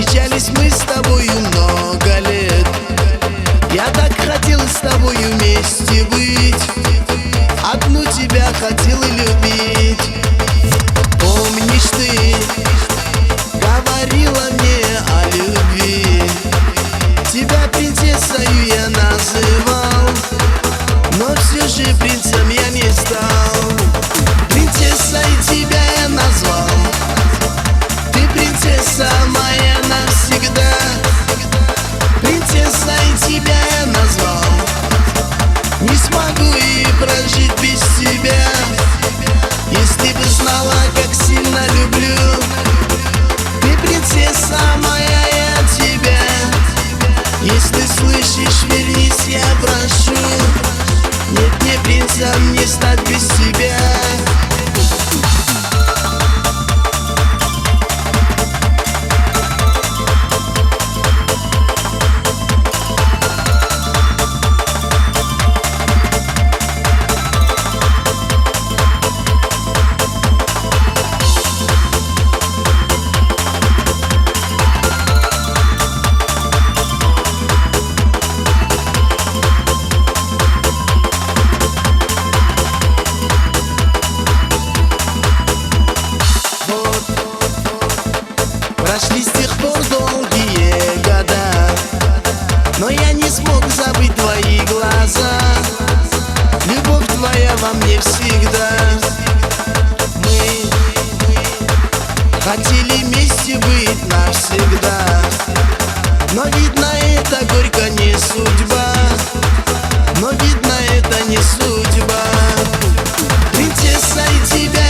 Встречались мы с тобою много лет. Я так хотел с тобою вместе быть, одну тебя хотел и любить. Помнишь, ты говорила мне о любви, тебя принцессою я называл, но все же принцем я не стал. Принцессой тебя я назвал, ты принцесса моя навсегда. Принцессой тебя я назвал, не смогу и прожить без тебя. Если бы знала, как сильно люблю, ты принцесса моя, я тебя. Если слышишь, вернись, я прошу. Нет, мне принцем не стать без тебя. Прошли с тех пор долгие года, но я не смог забыть твои глаза. Любовь твоя во мне всегда. Мы хотели вместе быть навсегда, но видно, это горько не судьба. Но видно, это не судьба. Принцессой тебя